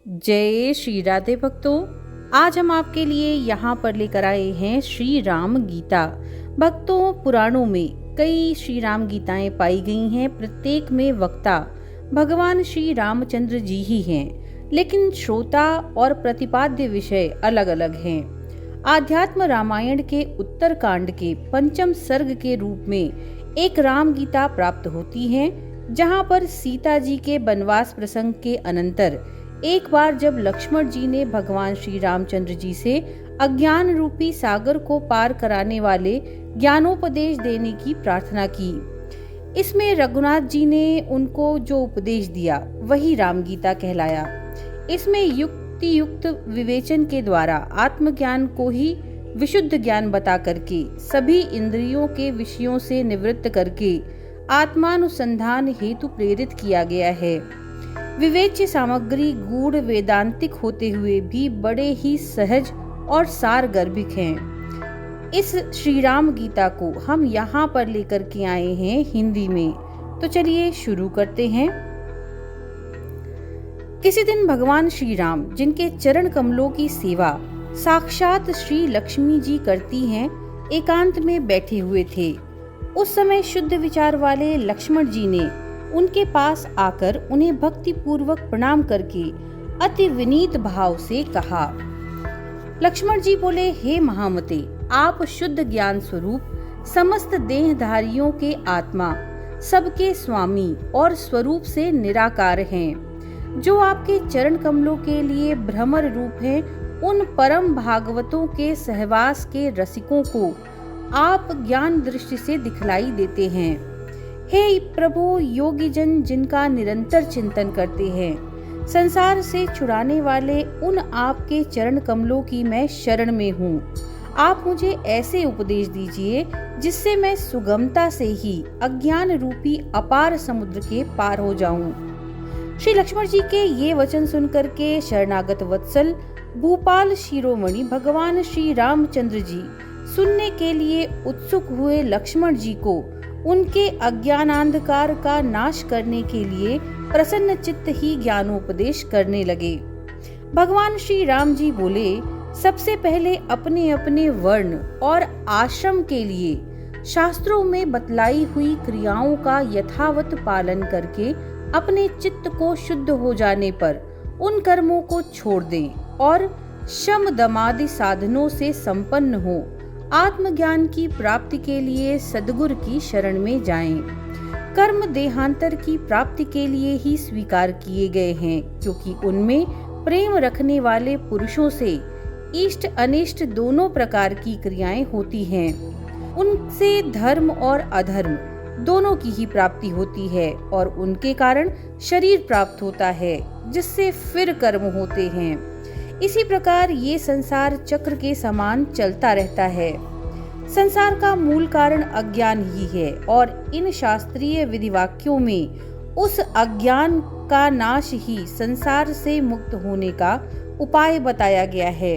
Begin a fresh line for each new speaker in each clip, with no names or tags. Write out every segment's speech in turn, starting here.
जय श्री राधे भक्तों। आज हम आपके लिए यहाँ पर लेकर आए हैं श्री राम गीता। भक्तों, पुराणों में कई श्री राम गीताएं पाई गई हैं। प्रत्येक में वक्ता भगवान श्री रामचंद्र जी ही हैं, लेकिन श्रोता और प्रतिपाद्य विषय अलग अलग हैं। आध्यात्म रामायण के उत्तरकांड के पंचम सर्ग के रूप में एक राम गीता प्राप्त होती है, जहाँ पर सीता जी के वनवास प्रसंग के अनंतर एक बार जब लक्ष्मण जी ने भगवान श्री रामचंद्र जी से अज्ञान रूपी सागर को पार कराने वाले ज्ञानोपदेश देने की प्रार्थना की। इसमें रघुनाथ जी ने उनको जो उपदेश दिया वही राम गीता कहलाया। इसमें युक्ति युक्त विवेचन के द्वारा आत्मज्ञान को ही विशुद्ध ज्ञान बता करके सभी इंद्रियों के विषयों से निवृत्त करके आत्मानुसंधान हेतु प्रेरित किया गया है। विवेच्य सामग्री गूढ़ वेदांतिक होते हुए भी बड़े ही सहज और सारगर्भिक हैं। इस श्री राम गीता को हम यहाँ पर लेकर के आए हैं हिंदी में। तो चलिए शुरू करते हैं। किसी दिन भगवान श्री राम, जिनके चरण कमलों की सेवा साक्षात श्री लक्ष्मी जी करती हैं, एकांत में बैठे हुए थे। उस समय शुद्ध विचार वाले लक्ष्मण जी ने उनके पास आकर उन्हें भक्ति पूर्वक प्रणाम करके अति विनीत भाव से कहा। लक्ष्मण जी बोले, हे महामते, आप शुद्ध ज्ञान स्वरूप समस्त देहधारियों के आत्मा, सबके स्वामी और स्वरूप से निराकार हैं। जो आपके चरण कमलों के लिए भ्रमर रूप हैं, उन परम भागवतों के सहवास के रसिकों को आप ज्ञान दृष्टि से दिखलाई देते हैं। हे प्रभु, योगी जन जिनका निरंतर चिंतन करते हैं, संसार से छुड़ाने वाले उन आपके चरण कमलों की मैं शरण में हूँ। आप मुझे ऐसे उपदेश दीजिए जिससे मैं सुगमता से ही अज्ञान रूपी अपार समुद्र के पार हो जाऊं। श्री लक्ष्मण जी के ये वचन सुनकर के शरणागत वत्सल भूपाल शिरोमणि भगवान श्री रामचंद्र जी सुनने के लिए उत्सुक हुए लक्ष्मण जी को उनके अज्ञानांधकार का नाश करने के लिए प्रसन्न चित्त ही ज्ञानोपदेश करने लगे। भगवान श्री राम जी बोले, सबसे पहले अपने अपने वर्ण और आश्रम के लिए शास्त्रों में बतलाई हुई क्रियाओं का यथावत पालन करके अपने चित्त को शुद्ध हो जाने पर उन कर्मों को छोड़ दें और शम दमादि साधनों से संपन्न हो आत्मज्ञान की प्राप्ति के लिए सद्गुरु की शरण में जाएं। कर्म देहांतर की प्राप्ति के लिए ही स्वीकार किए गए हैं, क्योंकि उनमें प्रेम रखने वाले पुरुषों से इष्ट अनिष्ट दोनों प्रकार की क्रियाएं होती हैं। उनसे धर्म और अधर्म दोनों की ही प्राप्ति होती है और उनके कारण शरीर प्राप्त होता है, जिससे फिर कर्म होते हैं। इसी प्रकार ये संसार चक्र के समान चलता रहता है। संसार का मूल कारण अज्ञान ही है और इन शास्त्रीय विधिवाक्यों में उस अज्ञान का नाश ही संसार से मुक्त होने का उपाय बताया गया है।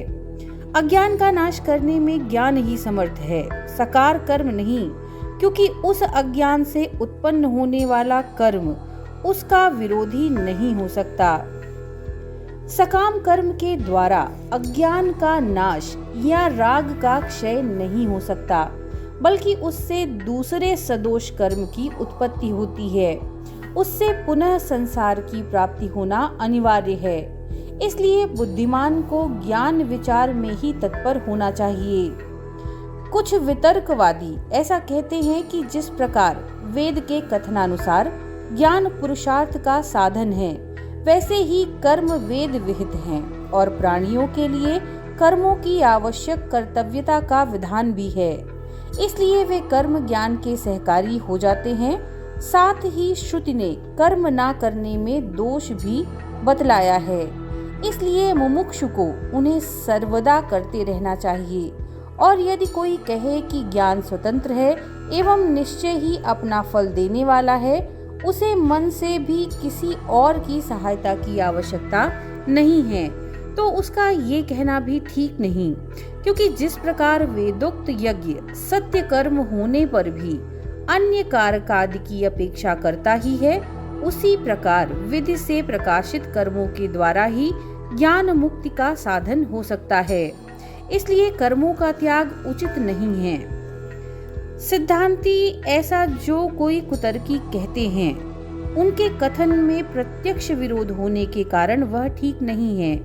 अज्ञान का नाश करने में ज्ञान ही समर्थ है, सकार कर्म नहीं, क्योंकि उस अज्ञान से उत्पन्न होने वाला कर्म उसका विरोधी नहीं हो सकता। सकाम कर्म के द्वारा अज्ञान का नाश या राग का क्षय नहीं हो सकता, बल्कि उससे दूसरे सदोष कर्म की उत्पत्ति होती है। उससे पुनः संसार की प्राप्ति होना अनिवार्य है। इसलिए बुद्धिमान को ज्ञान विचार में ही तत्पर होना चाहिए। कुछ वितर्कवादी ऐसा कहते हैं कि जिस प्रकार वेद के कथनानुसार ज्ञान पुरुषार्थ का साधन है, वैसे ही कर्म वेद विहित हैं और प्राणियों के लिए कर्मों की आवश्यक कर्तव्यता का विधान भी है। इसलिए वे कर्म ज्ञान के सहकारी हो जाते हैं। साथ ही श्रुति ने कर्म ना करने में दोष भी बतलाया है। इसलिए मुमुक्षु को उन्हें सर्वदा करते रहना चाहिए। और यदि कोई कहे कि ज्ञान स्वतंत्र है एवं निश्चय ही अपना फल देने वाला है, उसे मन से भी किसी और की सहायता की आवश्यकता नहीं है, तो उसका ये कहना भी ठीक नहीं, क्योंकि जिस प्रकार वेदोक्त यज्ञ सत्य कर्म होने पर भी अन्य कारकादि की अपेक्षा करता ही है, उसी प्रकार विधि से प्रकाशित कर्मों के द्वारा ही ज्ञान मुक्ति का साधन हो सकता है। इसलिए कर्मों का त्याग उचित नहीं है। सिद्धांती ऐसा जो कोई कुतर्की कहते हैं, उनके कथन में प्रत्यक्ष विरोध होने के कारण वह ठीक नहीं है,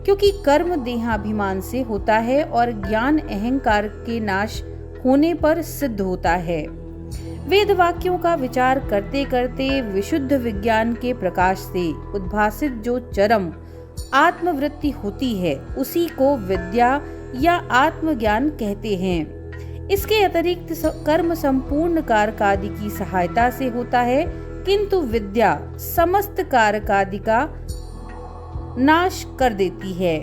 क्योंकि कर्म देहाभिमान से होता है और ज्ञान अहंकार के नाश होने पर सिद्ध होता है। वेद वाक्यों का विचार करते करते विशुद्ध विज्ञान के प्रकाश से उद्भासित जो चरम आत्मवृत्ति होती है, उसी को विद्या या आत्मज्ञान कहते हैं। इसके अतिरिक्त कर्म संपूर्ण कारकादि की सहायता से होता है, किंतु विद्या समस्त कारकादि का नाश कर देती है।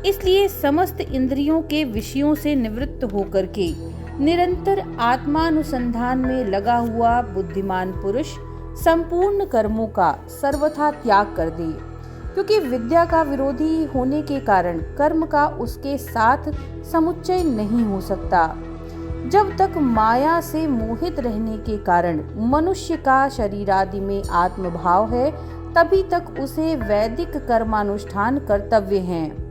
इसलिए समस्त इंद्रियों के विषयों से निवृत्त होकर के निरंतर आत्मानुसंधान में लगा हुआ बुद्धिमान पुरुष संपूर्ण कर्मों का सर्वथा त्याग कर दे, क्योंकि विद्या का विरोधी होने के कारण कर्म का उसके साथ समुच्चय नहीं हो सकता। जब तक माया से मोहित रहने के कारण मनुष्य का शरीर आदि में आत्मभाव है, तभी तक उसे वैदिक कर्मानुष्ठान कर्तव्य हैं।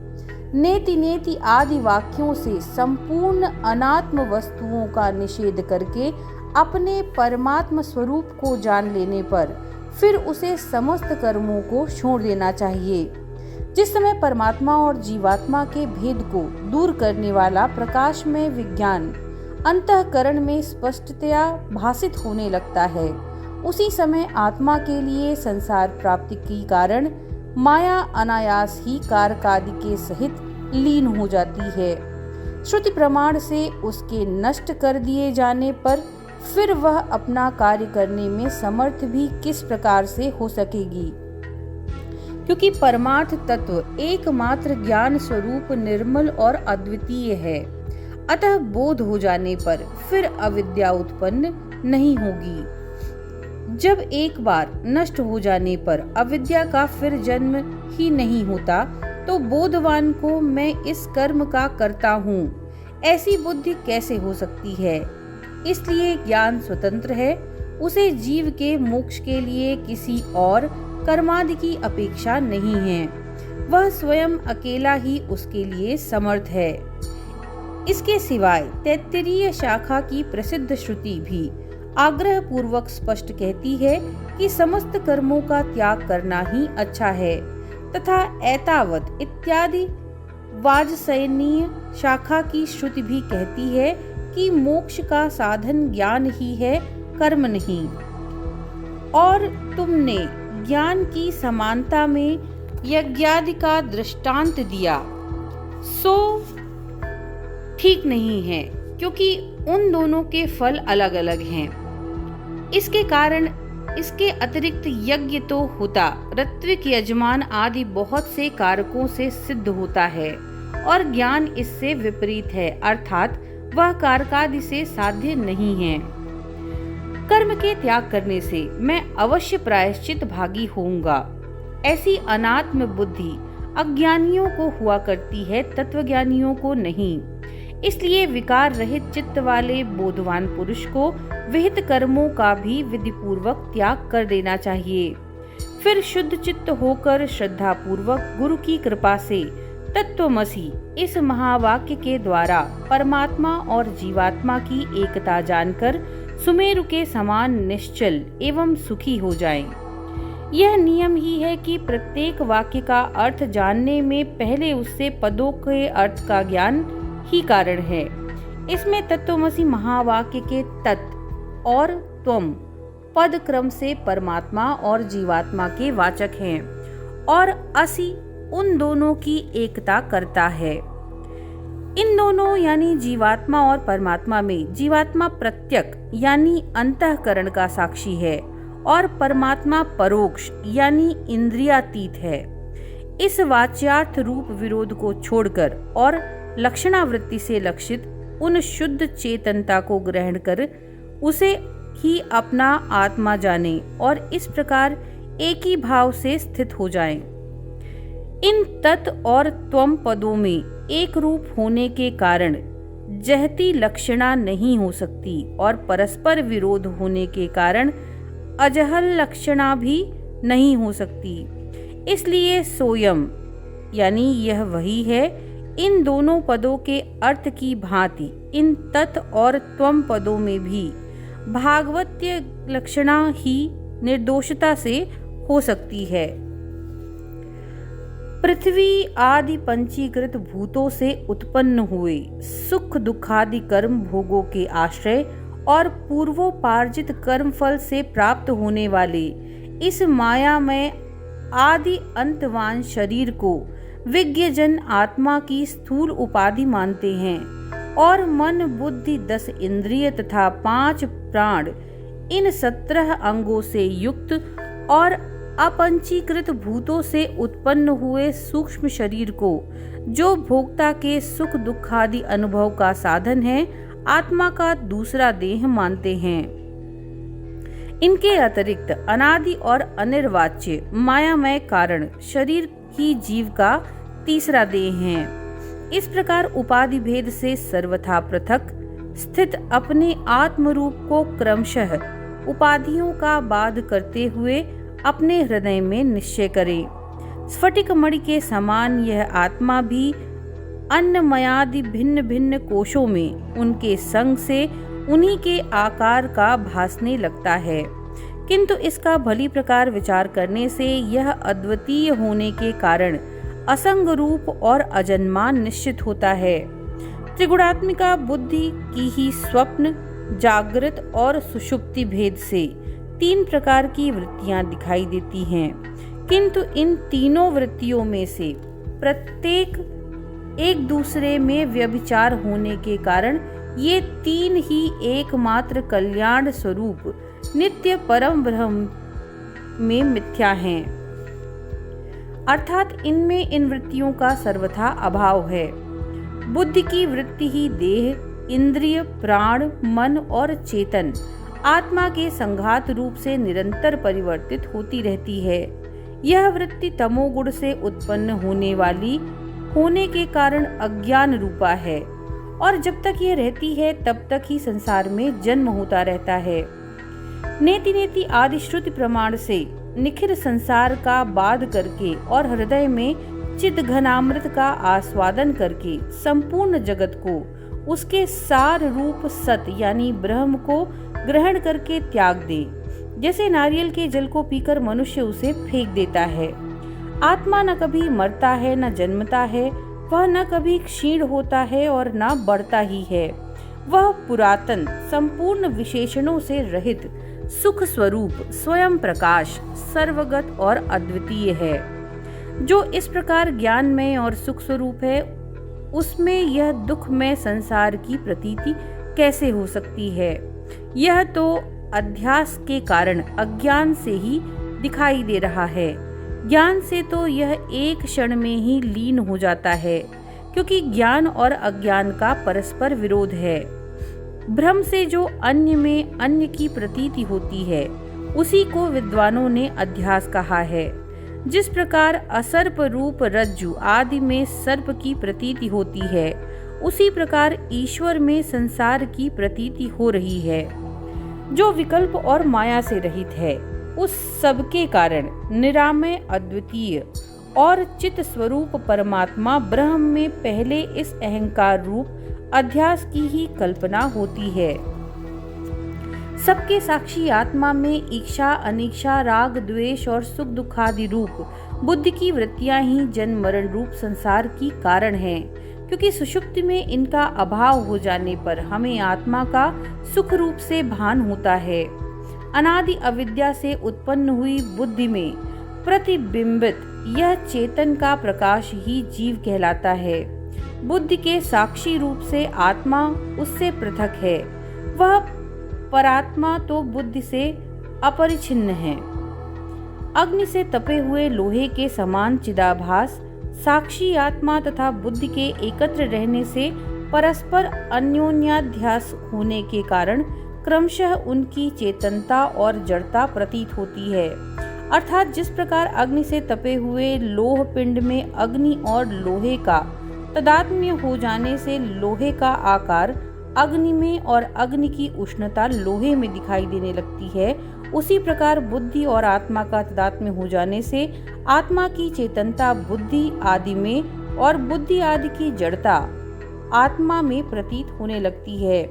नेति नेति आदि वाक्यों से संपूर्ण अनात्म वस्तुओं का निषेध करके अपने परमात्म स्वरूप को जान लेने पर फिर उसे समस्त कर्मों को छोड़ देना चाहिए। जिस समय परमात्मा और जीवात्मा के भेद को दूर करने वाला प्रकाशमय विज्ञान अंतःकरण में स्पष्टतया भासित होने लगता है, उसी समय आत्मा के लिए संसार प्राप्ति के कारण माया अनायास ही कारकादि के सहित लीन हो जाती है। श्रुति प्रमाण से उसके नष्ट कर दिए जाने पर फिर वह अपना कार्य करने में समर्थ भी किस प्रकार से हो सकेगी, क्योंकि परमार्थ तत्व एकमात्र ज्ञान स्वरूप निर्मल और अद्वितीय है। अतः बोध हो जाने पर फिर अविद्या उत्पन्न नहीं होगी। जब एक बार नष्ट हो जाने पर अविद्या का फिर जन्म ही नहीं होता, तो बोधवान को मैं इस कर्म का करता हूँ ऐसी बुद्धि कैसे हो सकती है। इसलिए ज्ञान स्वतंत्र है, उसे जीव के मोक्ष के लिए किसी और कर्मादि की अपेक्षा नहीं है। वह स्वयं अकेला ही उसके लिए समर्थ है। इसके सिवाय तैत्तिरीय शाखा की प्रसिद्ध श्रुति भी आग्रह पूर्वक स्पष्ट कहती है कि समस्त कर्मों का त्याग करना ही अच्छा है, तथा एतावत इत्यादि वाजसैनीय शाखा की श्रुति भी कहती है कि मोक्ष का साधन ज्ञान ही है, कर्म नहीं। और तुमने ज्ञान की समानता में यज्ञादि का दृष्टांत दिया, सो ठीक नहीं है, क्योंकि उन दोनों के फल अलग अलग हैं। इसके कारण इसके अतिरिक्त यज्ञ तो होता ऋत्विक यजमान आदि बहुत से कारकों से सिद्ध होता है, और ज्ञान इससे विपरीत है, अर्थात वह कारकादि से साध्य नहीं है। कर्म के त्याग करने से मैं अवश्य प्रायश्चित भागी होऊंगा, ऐसी अनात्म बुद्धि अज्ञानियों को हुआ करती है, तत्वज्ञानियों को नहीं। इसलिए विकार रहित चित्त वाले बोधवान पुरुष को विहित कर्मों का भी विधिपूर्वक त्याग कर देना चाहिए। फिर शुद्ध चित्त होकर श्रद्धा पूर्वक गुरु की कृपा से तत्वमसि इस महावाक्य के द्वारा परमात्मा और जीवात्मा की एकता जानकर सुमेरु के समान निश्चल एवं सुखी हो जाएं। यह नियम ही है कि प्रत्येक वाक्य का अर्थ जानने में पहले उससे पदों के अर्थ का ज्ञान ही कारण है। इसमें तत्वमसि महावाक्य के तत् और त्वम पद क्रम से परमात्मा और जीवात्मा के वाचक हैं, और असि उन दोनों की एकता करता है। इन दोनों यानी जीवात्मा और परमात्मा में जीवात्मा प्रत्यक यानी अंतःकरण का साक्षी है, और परमात्मा परोक्ष यानी इंद्रियातीत है। इस वाच्यार्थ रूप विरोध को छोड़कर और लक्षणावृत्ति से लक्षित उन शुद्ध चेतनता को ग्रहण कर उसे ही अपना आत्मा जाने, और इस प्रकार एक ही भाव से स्थित हो जाएं। इन तत् और त्वम पदों में एक रूप होने के कारण जहती लक्षणा नहीं हो सकती, और परस्पर विरोध होने के कारण अजहल लक्षणा भी नहीं हो सकती। इसलिए सोयम यानी यह वही है। इन दोनों पदों के अर्थ की भांति इन तत् और त्वम पदों में भी भागवत्य लक्षणा ही निर्दोषता से हो सकती है। पृथ्वी आदि पंचीकृत भूतों से उत्पन्न हुए सुख दुखादि कर्म भोगों के आश्रय और पूर्वोपार्जित कर्म फल से प्राप्त होने वाले इस मायामय आदि अंतवान शरीर को विज्ञजन आत्मा की स्थूल उपाधि मानते हैं और मन बुद्धि 10 इंद्रिय तथा 5 प्राण इन 17 अंगों से युक्त और अपंचीकृत भूतों से उत्पन्न हुए सूक्ष्म शरीर को, जो भोक्ता के सुख दुखादि अनुभव का साधन है, आत्मा का दूसरा देह मानते हैं। इनके अतिरिक्त अनादि और अनिर्वाच्य मायामय कारण शरीर ही जीव का तीसरा देह है। इस प्रकार उपाधि भेद से सर्वथा पृथक स्थित अपने आत्मरूप को क्रमशः उपाधियों का बाध करते हुए अपने हृदय में निश्चय करें। स्फटिक मणि के समान यह आत्मा भी अन्नमयादि भिन्न भिन्न कोशों में उनके संग से उन्हीं के आकार का भासने लगता है, किंतु इसका भली प्रकार विचार करने से यह अद्वितीय होने के कारण असंग रूप और अजन्मा निश्चित होता है। त्रिगुणात्मिका बुद्धि की ही स्वप्न, जागृत और सुषुप्ति भेद से 3 प्रकार की वृत्तियां दिखाई देती हैं, किंतु इन तीनों वृत्तियों में से प्रत्येक एक दूसरे में व्यभिचार होने के कारण ये 3 ही एकमात्र कल्याण स्वरूप नित्य परम ब्रह्म में मिथ्या हैं, अर्थात इनमें इन वृत्तियों का सर्वथा अभाव है। बुद्धि की वृत्ति ही देह, इंद्रिय, प्राण, मन और चेतन आत्मा के संघात रूप से निरंतर परिवर्तित होती रहती है। यह वृत्ति तमोगुण से उत्पन्न होने वाली होने के कारण अज्ञान रूपा है और जब तक यह रहती है तब तक ही संसार में जन्म होता रहता है। नेति नेति आदि श्रुति प्रमाण से निखिल संसार का बाध करके और हृदय में चिद घनामृत का आस्वादन करके संपूर्ण जगत को उसके सार रूप सत यानी ब्रह्म को ग्रहण करके त्याग दे, जैसे नारियल के जल को पीकर मनुष्य उसे फेंक देता है। आत्मा न कभी मरता है न जन्मता है, वह न कभी क्षीण होता है और न बढ़ता ही है। वह पुरातन संपूर्ण विशेषणों से रहित सुख स्वरूप स्वयं प्रकाश सर्वगत और अद्वितीय है। जो इस प्रकार ज्ञानमय और सुख स्वरूप है, उसमें यह दुखमय संसार की प्रतीति कैसे हो सकती है? यह तो अध्यास के कारण अज्ञान से ही दिखाई दे रहा है। ज्ञान से तो यह एक क्षण में ही लीन हो जाता है, क्योंकि ज्ञान और अज्ञान का परस्पर विरोध है। भ्रम से जो अन्य में अन्य की प्रतीति होती है, उसी को विद्वानों ने अध्यास कहा है। जिस प्रकार असर्प रूप रज्जु आदि में सर्प की प्रतीति होती है, उसी प्रकार ईश्वर में संसार की प्रतीति हो रही है। जो विकल्प और माया से रहित है, उस सब के कारण निरामय अद्वितीय और चित स्वरूप परमात्मा ब्रह्म में पहले इस अहंकार रूप अध्यास की ही कल्पना होती है। सबके साक्षी आत्मा में इच्छा, अनिच्छा, राग, द्वेष और सुख दुखादि रूप बुद्धि की वृत्तियां ही जन्म मरण रूप संसार की कारण हैं, क्योंकि सुषुप्ति में इनका अभाव हो जाने पर हमें आत्मा का सुख रूप से भान होता है। अनादि अविद्या से उत्पन्न हुई बुद्धि में प्रतिबिंबित यह चेतन का प्रकाश ही जीव कहलाता है। बुद्धि के साक्षी रूप से आत्मा उससे पृथक है। वह परात्मा तो बुद्धि से अपरिछिन्न है। अग्नि से तपे हुए लोहे के समान चिदाभास साक्षी आत्मा तथा बुद्धि के एकत्र रहने से परस्पर अन्योन्याध्यास होने के कारण क्रमशः उनकी चेतनता और जड़ता प्रतीत होती है। अर्थात जिस प्रकार अग्नि से तपे हुए लोह पिंड में अग्नि और लोहे का तादात्म्य हो जाने से लोहे का आकार अग्नि में और अग्नि की उष्णता लोहे में दिखाई देने लगती है, उसी प्रकार बुद्धि और आत्मा का तादात्म्य हो जाने से आत्मा की चेतनता बुद्धि आदि में और बुद्धि आदि की जड़ता आत्मा में प्रतीत होने लगती है।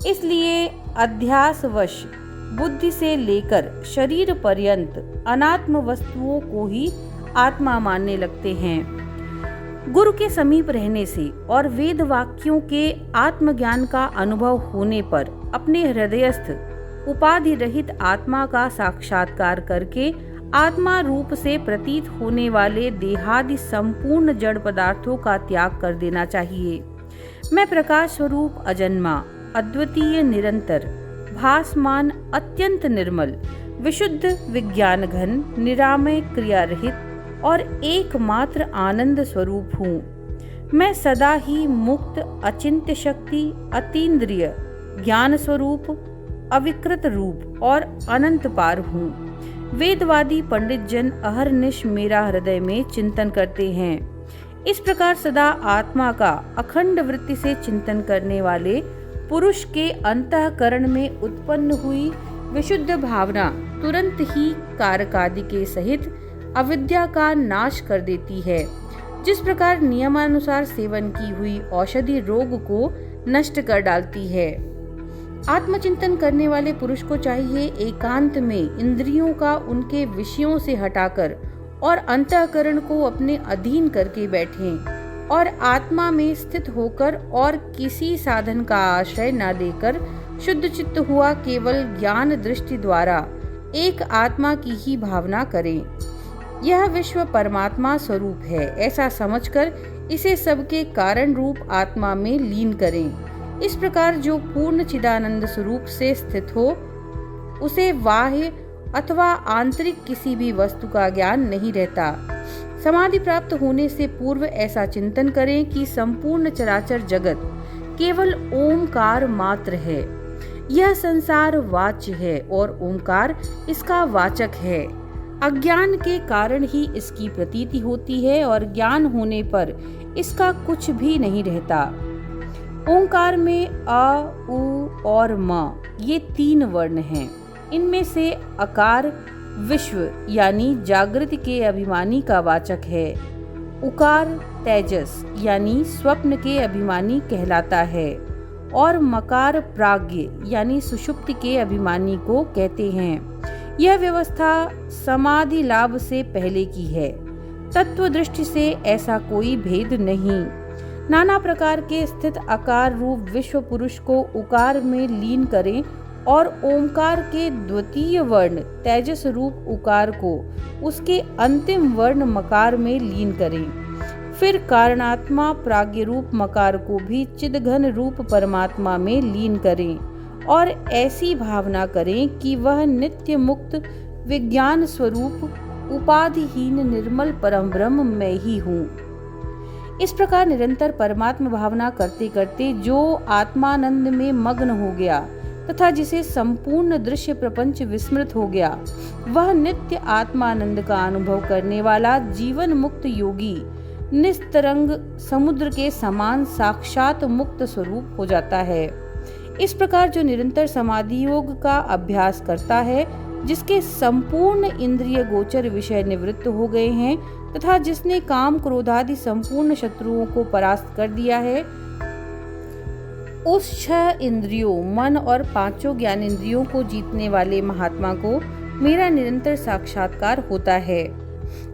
इसलिए अध्यासवश बुद्धि से लेकर शरीर पर्यंत अनात्म वस्तुओं को ही आत्मा मानने लगते हैं। गुरु के समीप रहने से और वेद वाक्यों के आत्मज्ञान का अनुभव होने पर अपने हृदयस्थ उपाधि रहित आत्मा का साक्षात्कार करके आत्मा रूप से प्रतीत होने वाले देहादि संपूर्ण जड़ पदार्थों का त्याग कर देना चाहिए। मैं प्रकाश स्वरूप अजन्मा, अद्वितीय, निरंतर, भासमान, अत्यंत निर्मल, विशुद्ध, विज्ञान घन, निरामय, क्रिया रहित और एकमात्र आनंद स्वरूप हूँ। मैं सदा ही मुक्त, अचिंत्य शक्ति, अतीन्द्रिय, ज्ञान स्वरूप, अविकृत रूप और अनंत पार हूँ। वेदवादी पंडित जन अहरनिश मेरा हृदय में चिंतन करते हैं। इस प्रकार सदा आत्मा का अखंड वृत्ति से चिंतन करने वाले पुरुष के अंतःकरण में उत्पन्न हुई विशुद्ध भावना तुरंत ही कारकादि के सहित अविद्या का नाश कर देती है। जिस प्रकार नियमानुसार सेवन की हुई औषधि रोग को नष्ट कर डालती है। आत्मचिंतन करने वाले पुरुष को चाहिए एकांत में इंद्रियों का उनके विषयों से हटाकर और अंतःकरण को अपने अधीन करके बैठें और आत्मा में स्थित होकर और किसी साधन का आश्रय न लेकर शुद्ध चित्त हुआ केवल ज्ञान दृष्टि द्वारा एक आत्मा की ही भावना करें। यह विश्व परमात्मा स्वरूप है ऐसा समझकर इसे सबके कारण रूप आत्मा में लीन करें। इस प्रकार जो पूर्ण चिदानंद स्वरूप से स्थित हो उसे बाह्य अथवा आंतरिक किसी भी वस्तु का ज्ञान नहीं रहता। समाधि प्राप्त होने से पूर्व ऐसा चिंतन करें कि संपूर्ण चराचर जगत केवल ओमकार मात्र है। यह संसार वाच्य है और ओमकार इसका वाचक है। अज्ञान के कारण ही इसकी प्रतीति होती है और ज्ञान होने पर इसका कुछ भी नहीं रहता। ओंकार में अ, उ और म ये 3 वर्ण हैं। इनमें से अकार विश्व यानी जागृति के अभिमानी का वाचक है। उकार तेजस यानी स्वप्न के अभिमानी कहलाता है और मकार प्राज्ञ यानी सुषुप्ति के अभिमानी को कहते हैं। यह व्यवस्था समाधि लाभ से पहले की है। तत्व दृष्टि से ऐसा कोई भेद नहीं। नाना प्रकार के स्थित आकार रूप विश्व पुरुष को उकार में लीन करें और ओमकार के द्वितीय वर्ण तेजस रूप उकार को उसके अंतिम वर्ण मकार में लीन करें। फिर कारणात्मा प्राज्ञ रूप मकार को भी चिदघन रूप परमात्मा में लीन करें और ऐसी भावना करें कि वह नित्य मुक्त विज्ञान स्वरूप उपाधिहीन निर्मल परम ब्रह्म मैं ही हूँ। इस प्रकार निरंतर परमात्मा भावना करते करते जो आत्मानंद में मग्न हो गया तथा जिसे संपूर्ण दृश्य प्रपंच विस्मृत हो गया, वह नित्य आत्मानंद का अनुभव करने वाला जीवन मुक्त योगी निस्तरंग समुद्र के समान साक्षात मुक्त स्वरूप हो जाता है। इस प्रकार जो निरंतर समाधि योग का अभ्यास करता है, जिसके संपूर्ण इंद्रिय गोचर विषय निवृत्त हो गए हैं तथा जिसने काम क्रोधादि संपूर्ण शत्रुओं को परास्त कर दिया है, उस 6 इंद्रियों मन और 5 ज्ञानेंद्रियों को जीतने वाले महात्मा को मेरा निरंतर साक्षात्कार होता है।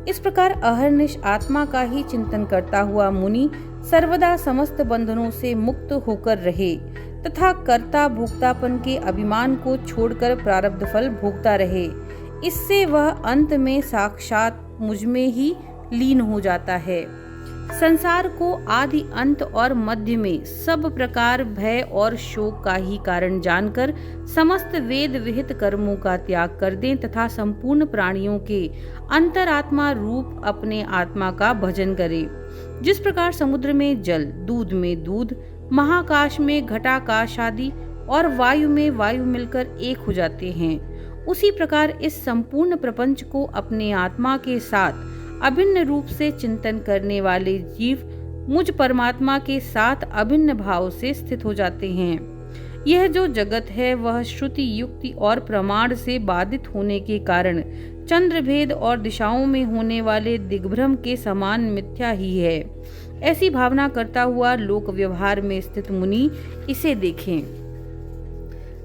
इस प्रकार अहर्निश आत्मा का ही चिंतन करता हुआ मुनि सर्वदा समस्त बंधनों से मुक्त होकर रहे तथा कर्ता भोक्तापन के अभिमान को छोड़कर प्रारब्ध फल भोगता रहे। इससे वह अंत में साक्षात मुझमें ही लीन हो जाता है। संसार को आदि अंत और मध्य में सब प्रकार भय और शोक का ही कारण जानकर समस्त वेद विहित कर्मों का त्याग कर दें तथा संपूर्ण प्राणियों के अंतरात्मा रूप अपने आत्मा का भजन करें। जिस प्रकार समुद्र में जल, दूध में दूध, महाकाश में घटाकाश आदि और वायु में वायु मिलकर एक हो जाते हैं, उसी प्रकार इस संपूर्ण प्रपंच को अपने आत्मा के साथ अभिन्न रूप से चिंतन करने वाले जीव मुझ परमात्मा के साथ अभिन्न भाव से स्थित हो जाते हैं। यह जो जगत है वह श्रुति, युक्ति और प्रमाण से बाधित होने के कारण चंद्रभेद और दिशाओं में होने वाले दिग्भ्रम के समान मिथ्या ही है। ऐसी भावना करता हुआ लोक व्यवहार में स्थित मुनि इसे देखें।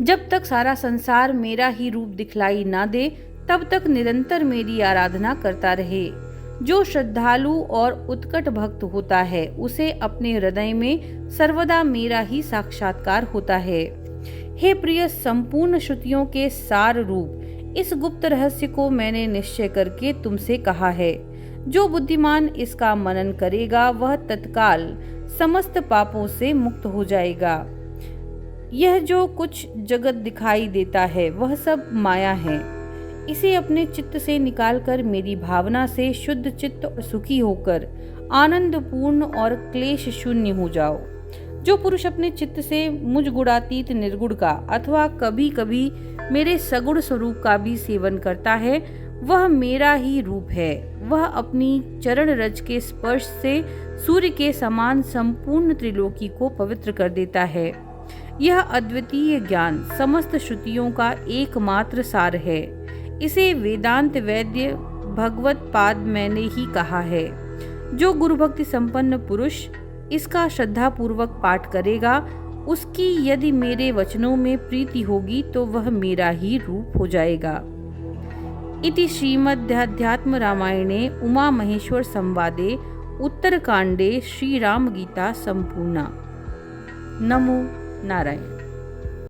जब तक सारा संसार मेरा ही रूप दिखलाई ना दे तब तक निरंतर मेरी आराधना करता रहे। जो श्रद्धालु और उत्कट भक्त होता है उसे अपने हृदय में सर्वदा मेरा ही साक्षात्कार होता है। हे प्रिय, संपूर्ण श्रुतियों के सार रूप इस गुप्त रहस्य को मैंने निश्चय करके तुमसे कहा है। जो बुद्धिमान इसका मनन करेगा वह तत्काल समस्त पापों से मुक्त हो जाएगा। यह जो कुछ जगत दिखाई देता है वह सब माया है। इसे अपने चित्त से निकालकर मेरी भावना से शुद्ध चित्त और सुखी होकर आनंद पूर्ण और क्लेश शून्य हो जाओ। जो पुरुष अपने चित्त से मुझ गुणातीत निर्गुण का अथवा कभी कभी मेरे सगुण स्वरूप का भी सेवन करता है वह मेरा ही रूप है। वह अपनी चरण रज के स्पर्श से सूर्य के समान संपूर्ण त्रिलोकी को पवित्र कर देता है। यह अद्वितीय ज्ञान समस्त श्रुतियों का एकमात्र सार है। इसे वेदांत वैद्य भगवत पाद मैंने ही कहा है। जो गुरु भक्ति संपन्न पुरुष इसका श्रद्धा पूर्वक पाठ करेगा उसकी यदि मेरे वचनों में प्रीति होगी तो वह मेरा ही रूप हो जाएगा। इति श्रीमद्ध्यात्म रामायणे उमा महेश्वर संवादे उत्तरकांडे श्री राम गीता संपूर्णा। नमो नारायण।